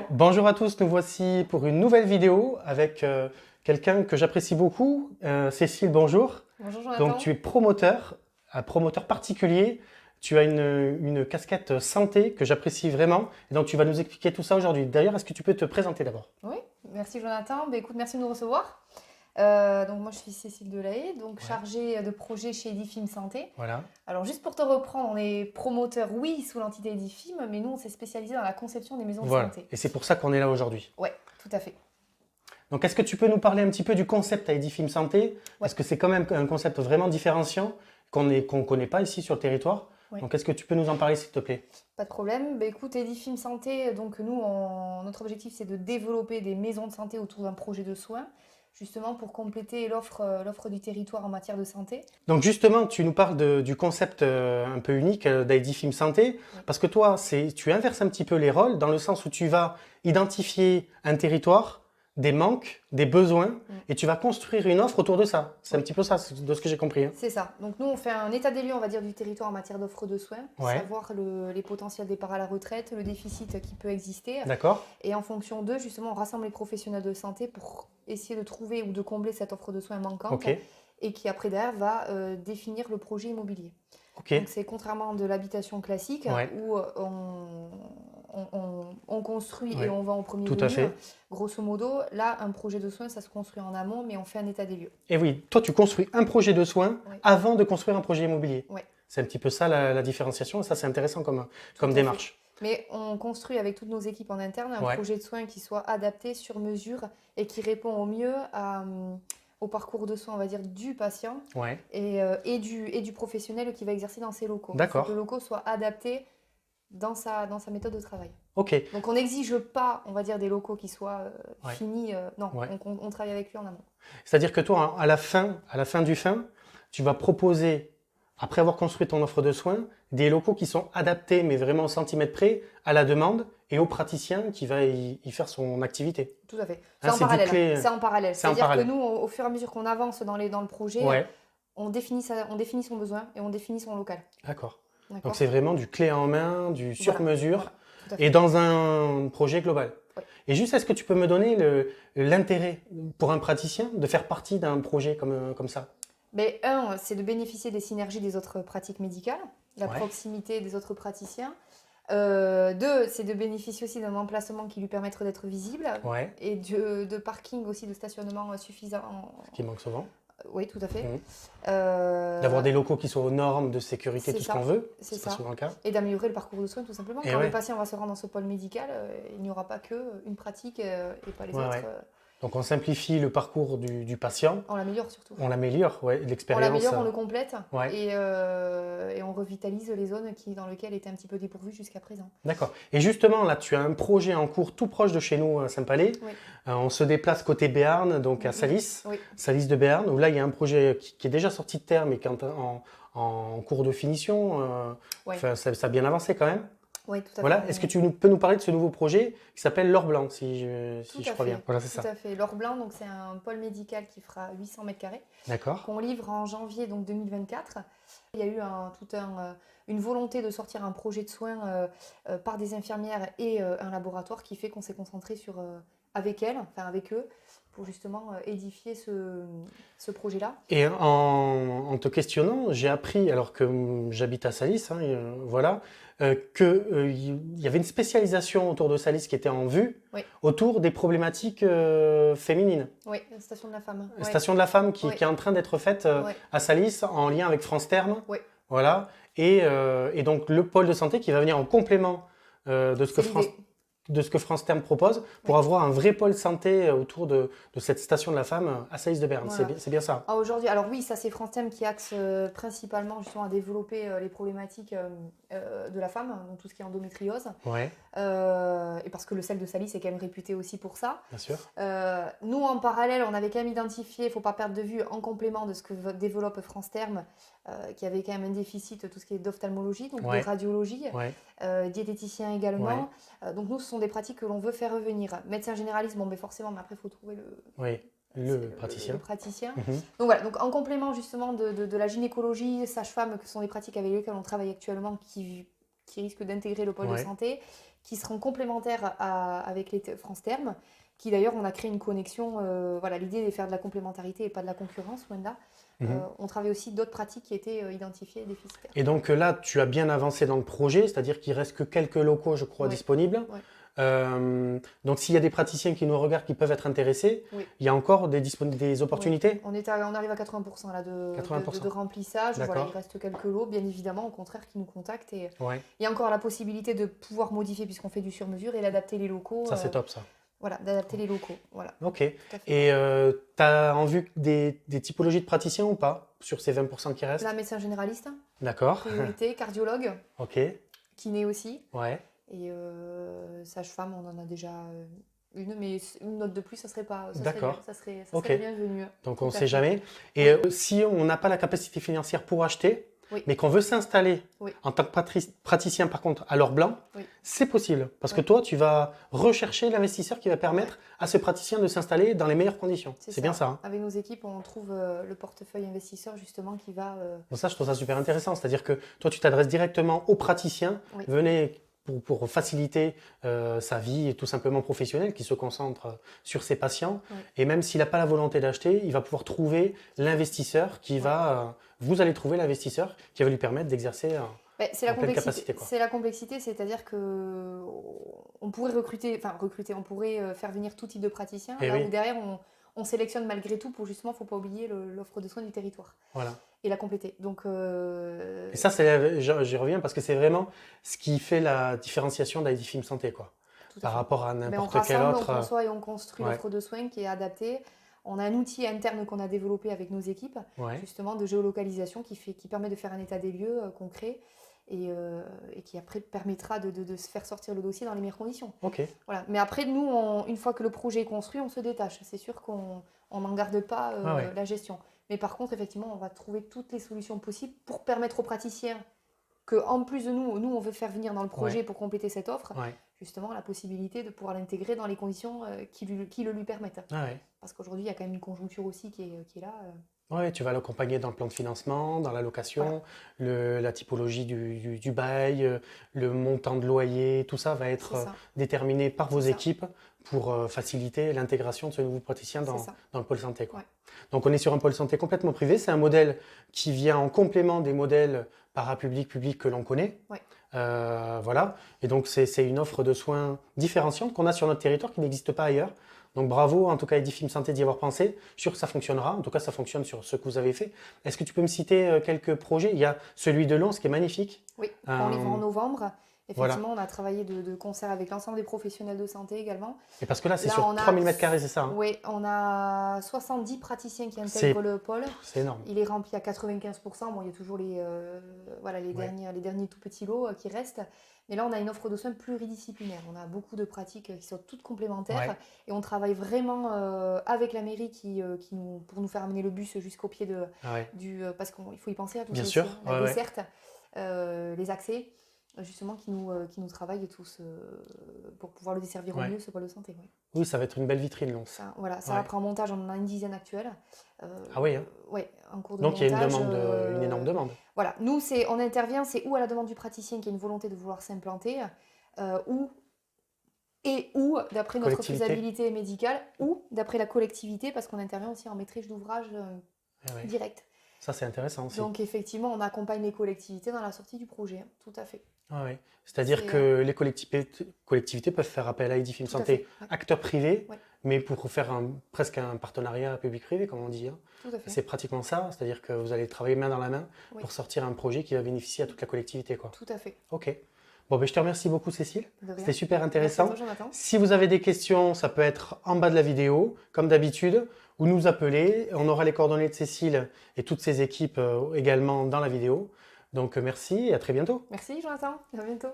Bonjour à tous, nous voici pour une nouvelle vidéo avec quelqu'un que j'apprécie beaucoup. Cécile, bonjour. Bonjour Jonathan. Donc tu es promoteur, un promoteur particulier. Tu as une casquette santé que j'apprécie vraiment. Et donc tu vas nous expliquer tout ça aujourd'hui. D'ailleurs, est-ce que tu peux te présenter d'abord? Oui, merci Jonathan. Écoute, merci de nous recevoir. Donc moi je suis Cécile Delahaye, donc chargée de projet chez Edifim Santé. Voilà. Alors juste pour te reprendre, on est promoteur, oui, sous l'entité Edifim, mais nous on s'est spécialisé dans la conception des maisons de santé. Et c'est pour ça qu'on est là aujourd'hui. Oui, tout à fait. Donc est-ce que tu peux nous parler un petit peu du concept à Edifim Santé? Parce que c'est quand même un concept vraiment différenciant qu'on ne connaît pas ici sur le territoire. Ouais. Donc est-ce que tu peux nous en parler s'il te plaît? Pas de problème. Écoute, Edifim Santé, donc nous, notre objectif c'est de développer des maisons de santé autour d'un projet de soins, justement pour compléter l'offre du territoire en matière de santé. Donc justement, tu nous parles du concept un peu unique d'Edifim Santé, parce que toi, tu inverses un petit peu les rôles, dans le sens où tu vas identifier un territoire, des manques, des besoins, et tu vas construire une offre autour de ça. C'est un petit peu ça, de ce que j'ai compris. Hein. C'est ça. Donc nous, on fait un état des lieux, on va dire, du territoire en matière d'offre de soins, pour savoir les potentiels départs à la retraite, le déficit qui peut exister. D'accord. Et en fonction d'eux, justement, on rassemble les professionnels de santé pour essayer de trouver ou de combler cette offre de soins manquante, et qui après derrière va définir le projet immobilier. Donc c'est contrairement de l'habitation classique où on construit et on vend au premier venu. Grosso modo, là, un projet de soins, ça se construit en amont, mais on fait un état des lieux. Et oui, toi, tu construis un projet de soins avant de construire un projet immobilier. C'est un petit peu ça la différenciation, et ça, c'est intéressant comme démarche. Mais on construit avec toutes nos équipes en interne un projet de soins qui soit adapté sur mesure et qui répond au mieux au parcours de soins, on va dire, du patient et du professionnel qui va exercer dans ses locaux. Il faut que le locaux soit adapté dans sa méthode de travail. Donc on n'exige pas, on va dire, des locaux qui soient finis. Non, on travaille avec lui en amont. C'est-à-dire que toi, à la fin du fin, tu vas proposer, après avoir construit ton offre de soins, des locaux qui sont adaptés, mais vraiment au centimètre près, à la demande et au praticien qui va y faire son activité. Tout à fait. C'est en parallèle. C'est en parallèle. C'est-à-dire que nous, au fur et à mesure qu'on avance dans le projet, on définit son besoin et on définit son local. D'accord. Donc c'est vraiment du clé en main, du sur-mesure, et dans un projet global. Et juste, est-ce que tu peux me donner l'intérêt pour un praticien de faire partie d'un projet comme ça? Un, c'est de bénéficier des synergies des autres pratiques médicales, la proximité des autres praticiens. Deux, c'est de bénéficier aussi d'un emplacement qui lui permettra d'être visible et de parking aussi, de stationnement suffisant. Ce qui manque souvent. Oui, tout à fait. D'avoir des locaux qui soient aux normes de sécurité, tout ce qu'on veut, c'est pas souvent le cas. Et d'améliorer le parcours de soins, tout simplement. Quand le patient va se rendre dans ce pôle médical, il n'y aura pas qu'une pratique et pas les autres. Donc on simplifie le parcours du patient. On l'améliore surtout. On l'améliore, l'expérience. On l'améliore, on le complète et on revitalise les zones dans lesquelles étaient un petit peu dépourvues jusqu'à présent. D'accord. Et justement, là, tu as un projet en cours tout proche de chez nous, à Saint-Palais. On se déplace côté Béarn, donc à Salis, Salis de Béarn, où là, il y a un projet qui est déjà sorti de terre, mais qui est en cours de finition. Ça a bien avancé quand même. Oui, tout à fait. Voilà. Est-ce que tu peux nous parler de ce nouveau projet qui s'appelle l'Or Blanc, si je crois bien? Voilà, c'est ça. Tout à fait. L'Or Blanc, donc c'est un pôle médical qui fera 800 mètres carrés. D'accord. Qu'on livre en janvier donc 2024. Il y a eu une volonté de sortir un projet de soins par des infirmières et un laboratoire qui fait qu'on s'est concentré avec eux, pour justement édifier ce projet-là. Et en te questionnant, j'ai appris, alors que j'habite à Salis, qu'il y avait une spécialisation autour de Salis qui était en vue, autour des problématiques féminines. Oui, la Station de la Femme. La Station de la Femme qui est en train d'être faite à Salis en lien avec France Terme. Voilà. Et donc le pôle de santé qui va venir en complément de ce que France Terme propose pour avoir un vrai pôle santé autour de cette Station de la Femme à Salis de Béarn. Voilà. C'est bien ça. Aujourd'hui, alors oui, ça c'est France Terme qui axe principalement justement à développer les problématiques de la femme, donc tout ce qui est endométriose. Et parce que le sel de Salis est quand même réputé aussi pour ça. Bien sûr. Nous, en parallèle, on avait quand même identifié, il ne faut pas perdre de vue, en complément de ce que développe France Terme, qui avait quand même un déficit, tout ce qui est d'ophtalmologie, donc de radiologie, diététicien également. Donc nous, ce sont des pratiques que l'on veut faire revenir. Médecin généraliste, mais forcément, mais après, il faut trouver le praticien. Le praticien. Donc voilà, donc en complément justement de la gynécologie, sage-femme, que sont des pratiques avec lesquelles on travaille actuellement, qui risquent d'intégrer le pôle de santé, qui seront complémentaires avec les France Terme, qui d'ailleurs, on a créé une connexion. Voilà, l'idée est de faire de la complémentarité et pas de la concurrence, loin de là. On travaille aussi d'autres pratiques qui étaient identifiées déficitaires. Et donc là, tu as bien avancé dans le projet, c'est-à-dire qu'il reste que quelques locaux, je crois, disponibles. Donc s'il y a des praticiens qui nous regardent qui peuvent être intéressés, il y a encore des opportunités. On arrive à 80% là, de remplissage. Voilà, il reste quelques lots, bien évidemment, au contraire, qui nous contactent. Et il y a encore la possibilité de pouvoir modifier, puisqu'on fait du sur-mesure, et d'adapter les locaux. Ça, c'est top, ça. Voilà, d'adapter les locaux. Voilà. Ok. Et tu as en vue des typologies de praticiens ou pas sur ces 20% qui restent? Là, médecin généraliste. D'accord. Priorité, cardiologue. Ok. Kiné aussi. Ouais. Et sage-femme, on en a déjà une, mais une note de plus, ça serait pas. Ça serait bienvenu. Donc on ne sait jamais. Et si on n'a pas la capacité financière pour acheter, mais qu'on veut s'installer en tant que praticien, par contre, à l'or blanc, c'est possible. Parce que toi, tu vas rechercher l'investisseur qui va permettre à ce praticien de s'installer dans les meilleures conditions. C'est bien ça. Avec nos équipes, on trouve le portefeuille investisseur, justement, qui va... Donc ça, je trouve ça super intéressant. C'est-à-dire que toi, tu t'adresses directement aux praticiens. Venez pour faciliter sa vie et tout simplement professionnelle, qui se concentre sur ses patients. Et même s'il n'a pas la volonté d'acheter, il va pouvoir trouver l'investisseur qui va... vous allez trouver l'investisseur qui va lui permettre d'exercer en pleine capacité. C'est la complexité, c'est-à-dire qu'on pourrait recruter, on pourrait faire venir tout type de praticien, où derrière on sélectionne malgré tout pour justement, il ne faut pas oublier l'offre de soins du territoire. Voilà. Et la compléter. Donc, Et ça, j'y reviens parce que c'est vraiment ce qui fait la différenciation d'IDFIM Santé, quoi, par rapport à n'importe quel autre. On conçoit et on construit l'offre de soins qui est adaptée. On a un outil interne qu'on a développé avec nos équipes, justement de géolocalisation, qui permet de faire un état des lieux concret et qui après permettra de se faire sortir le dossier dans les meilleures conditions. Voilà. Mais après, nous, une fois que le projet est construit, on se détache. C'est sûr qu'on n'en garde pas la gestion. Mais par contre, effectivement, on va trouver toutes les solutions possibles pour permettre aux praticiens qu'en plus de nous, on veut faire venir dans le projet pour compléter cette offre, justement la possibilité de pouvoir l'intégrer dans les conditions qui le lui permettent. Parce qu'aujourd'hui, il y a quand même une conjoncture aussi qui est là. Oui, tu vas l'accompagner dans le plan de financement, dans la location, la typologie du bail, le montant de loyer, tout ça va être déterminé par vos équipes pour faciliter l'intégration de ce nouveau praticien dans le pôle santé. Donc on est sur un pôle santé complètement privé, c'est un modèle qui vient en complément des modèles parapublics que l'on connaît. Voilà, et donc c'est une offre de soins différenciante qu'on a sur notre territoire qui n'existe pas ailleurs. Donc bravo, en tout cas, IDFIM Santé d'y avoir pensé. Je suis sûr que ça fonctionnera. En tout cas, ça fonctionne sur ce que vous avez fait. Est-ce que tu peux me citer quelques projets? Il y a celui de Lens qui est magnifique. Oui, on livre en novembre. Effectivement, on a travaillé de concert avec l'ensemble des professionnels de santé également. Et parce que là, c'est sur 3000 m², c'est ça? Oui, on a 70 praticiens qui intègrent le pôle. C'est énorme. Il est rempli à 95%. Bon, il y a toujours les derniers tout petits lots qui restent. Mais là, on a une offre de soins pluridisciplinaire. On a beaucoup de pratiques qui sont toutes complémentaires. Et on travaille vraiment avec la mairie pour nous faire amener le bus jusqu'au pied parce qu'il faut y penser à tout ça. Bien sûr. La desserte, les accès, justement, qui nous travaillent tous pour pouvoir le desservir au mieux, ce pôle de santé. Oui, ça va être une belle vitrine, Lens. Ça après en montage, on en a une dizaine actuelle. Oui, en cours de montage. Donc il y a une énorme demande. Voilà, nous, on intervient, c'est ou à la demande du praticien qui a une volonté de vouloir s'implanter, ou d'après notre faisabilité médicale, ou d'après la collectivité, parce qu'on intervient aussi en maîtrise d'ouvrage direct. Ça, c'est intéressant aussi. Donc effectivement, on accompagne les collectivités dans la sortie du projet, tout à fait. C'est-à-dire que les collectivités peuvent faire appel à IDFIM Santé, acteurs privés, mais pour faire presque un partenariat public-privé, comme on dit. C'est pratiquement ça, c'est-à-dire que vous allez travailler main dans la main pour sortir un projet qui va bénéficier à toute la collectivité. Tout à fait. Ok. Bon, je te remercie beaucoup, Cécile. C'était super intéressant. Merci à toi, Jonathan. Si vous avez des questions, ça peut être en bas de la vidéo, comme d'habitude, ou nous appeler. On aura les coordonnées de Cécile et toutes ses équipes également dans la vidéo. Donc merci et à très bientôt. Merci Jonathan, à bientôt.